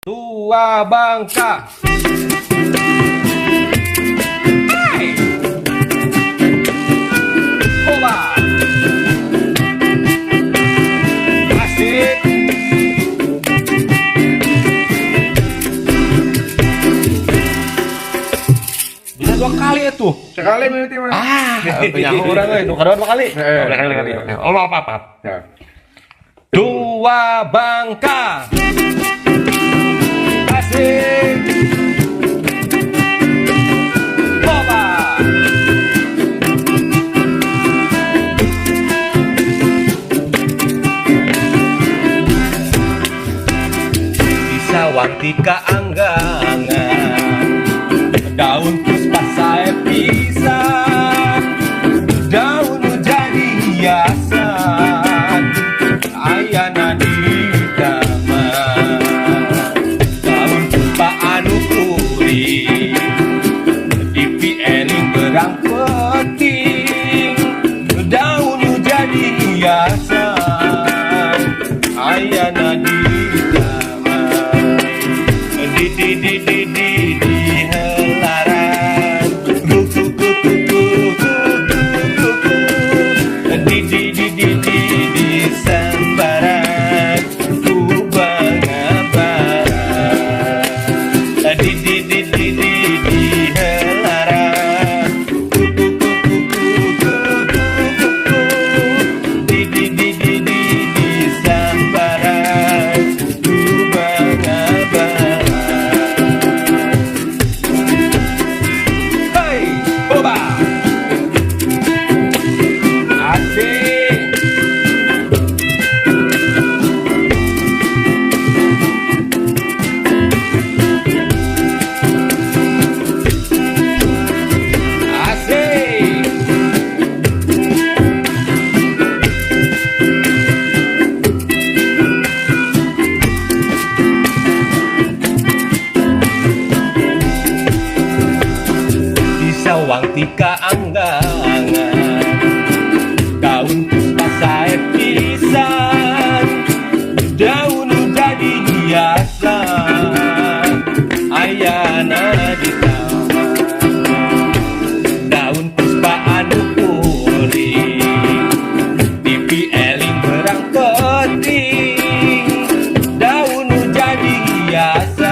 Tua Bangka. Hey! Oba. Asik. Bisa 2 kali itu. Sekali berarti mah. Punya orang itu. Kedua 2 kali. Kali. Oh, apa? Ya. Tua Bangka. Asik. Oba. Bisa waktika anggangan, daun puspa sae pisan, daun jadi hiasan, ayana di taman. Daun puspa anu kuring, dipieling gerang penting, daun jadi hiasan, ayana di taman. Di helaran, di sambaran, ku bangga barat. Di helaran, di sambaran, ku bangga barat. Hey, oba. Asik. Asik. Bisa wangtika anggangan, daun puspa sae pisan, daun jadi hiasan, ayana di taman. Daun puspa anu kuring, dipieling berang penting, daun jadi hiasan.